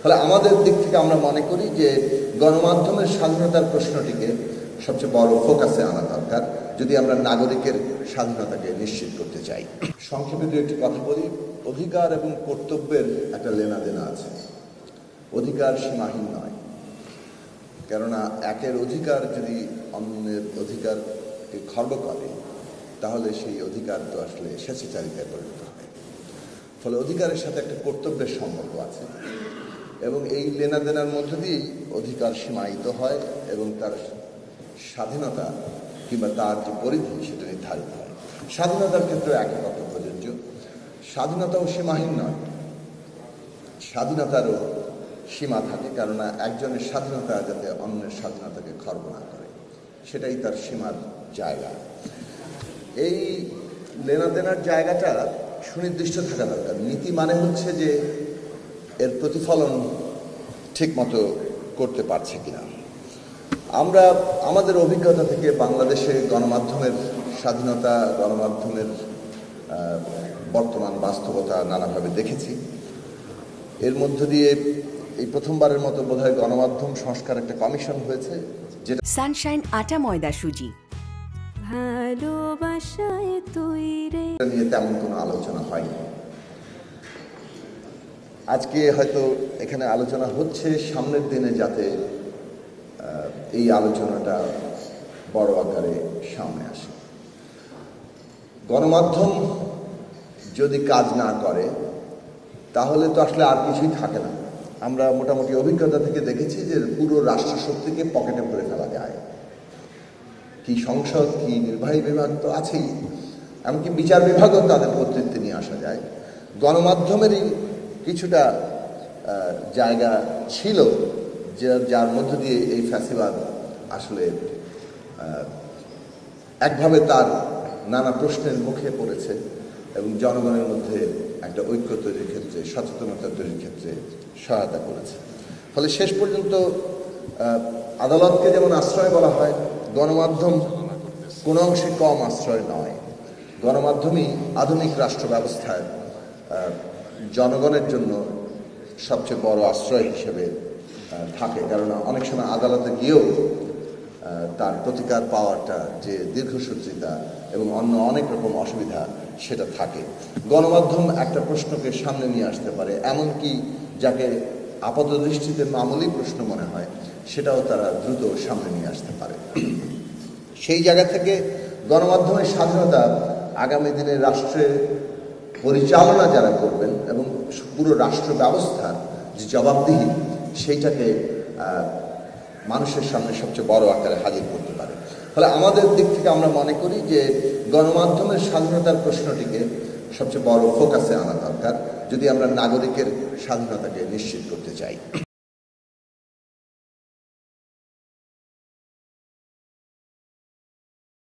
ফলে আমাদের দিক থেকে আমরা মনে করি যে গণমাধ্যমের স্বাধীনতার প্রশ্নটিকে সবচেয়ে বড় ফোকাসে আনা দরকার যদি আমরা নাগরিকের স্বাধীনতাকে নিশ্চিত করতে চাই। সংক্ষেপে দু একটি কথা বলি। অধিকার এবং কর্তব্যের একটা লেনাদেনা আছে। অধিকার সীমাহীন নয়, কেননা একের অধিকার যদি অন্যের অধিকারকে খর্ব করে তাহলে সেই অধিকার তো আসলে স্বেচ্ছাচারিতায় পরিণত হয়। ফলে অধিকারের সাথে একটা কর্তব্যের সম্পর্ক আছে এবং এই লেনাদেনার মধ্য দিয়েই অধিকার সীমায়িত হয় এবং তার স্বাধীনতা কিংবা তার যে পরিধি সেটা নির্ধারিত হয়। স্বাধীনতার ক্ষেত্রে একই কথা প্রযোজ্য। স্বাধীনতাও সীমাহীন নয়, স্বাধীনতারও সীমা থাকে, কেননা একজনের স্বাধীনতা যাতে অন্যের স্বাধীনতাকে খর্ব না করে সেটাই তার সীমার জায়গা। এই লেনাদেনার জায়গাটা সুনির্দিষ্ট থাকা দরকার। নীতি মানে হচ্ছে যে এর প্রতিফলন ঠিকমতো করতে পারছে কিনা। আমরা আমাদের অভিজ্ঞতা থেকে বাংলাদেশে গণমাধ্যমের স্বাধীনতা, গণমাধ্যমের বর্তমান বাস্তবতা নানাভাবে দেখেছি। এর মধ্য দিয়ে এই প্রথমবারের মতো বোধহয় গণমাধ্যম সংস্কার একটা কমিশন হয়েছে, যেটা সানশাইন আটা ময়দা সুজি ভালোবাসায় তৈরি নিয়ে তেমন কোনো আলোচনা হয়নি। আজকে হয়তো এখানে আলোচনা হচ্ছে, সামনের দিনে যাতে এই আলোচনাটা বড় আকারে সামনে আসে। গণমাধ্যম যদি কাজ না করে তাহলে তো আসলে আর কিছুই থাকে না। আমরা মোটামুটি অভিজ্ঞতা থেকে দেখেছি যে পুরো রাষ্ট্রশক্তিকে পকেটে ভরে ফেলা যায়। কি সংসদ, কি নির্বাহী বিভাগ তো আছেই, এমনকি বিচার বিভাগও তাদের কর্তৃত্বে নিয়ে আসা যায়। গণমাধ্যমেরই কিছুটা জায়গা ছিল যার মধ্য দিয়ে এই ফ্যাসিবাদ আসলে একভাবে তার নানা প্রশ্নের মুখে পড়েছে এবং জনগণের মধ্যে একটা ঐক্য তৈরির ক্ষেত্রে, সচেতনতা তৈরির ক্ষেত্রে সহায়তা করেছে। ফলে শেষ পর্যন্ত আদালতকে যেমন আশ্রয় বলা হয়, গণমাধ্যম কোনো অংশে কম আশ্রয় নয়। গণমাধ্যমই আধুনিক রাষ্ট্র ব্যবস্থায় জনগণের জন্য সবচেয়ে বড় আশ্রয় হিসেবে থাকে, কারণ অনেক সময় আদালতে গিয়েও তার প্রতিকার পাওয়াটা যে দীর্ঘসূত্রিতা এবং অন্য অনেক রকম অসুবিধা সেটা থাকে। গণমাধ্যম একটা প্রশ্নকে সামনে নিয়ে আসতে পারে, এমনকি যাকে আপাত দৃষ্টিতে মামুলি প্রশ্ন মনে হয় সেটাও তারা দ্রুত সামনে নিয়ে আসতে পারে। সেই জায়গা থেকে গণমাধ্যমের স্বাধীনতা আগামী দিনে রাষ্ট্রের পরিচালনা যারা করবেন এবং পুরো রাষ্ট্র ব্যবস্থার যে জবাবদিহি সেইটাকে মানুষের সামনে সবচেয়ে বড় আকারে হাজির করতে পারে। ফলে আমাদের দিক থেকে আমরা মনে করি যে গণমাধ্যমের স্বাধীনতার প্রশ্নটিকে সবচেয়ে বড় ফোকাসে আনা দরকার যদি আমরা নাগরিকের স্বাধীনতাকে নিশ্চিত করতে চাই।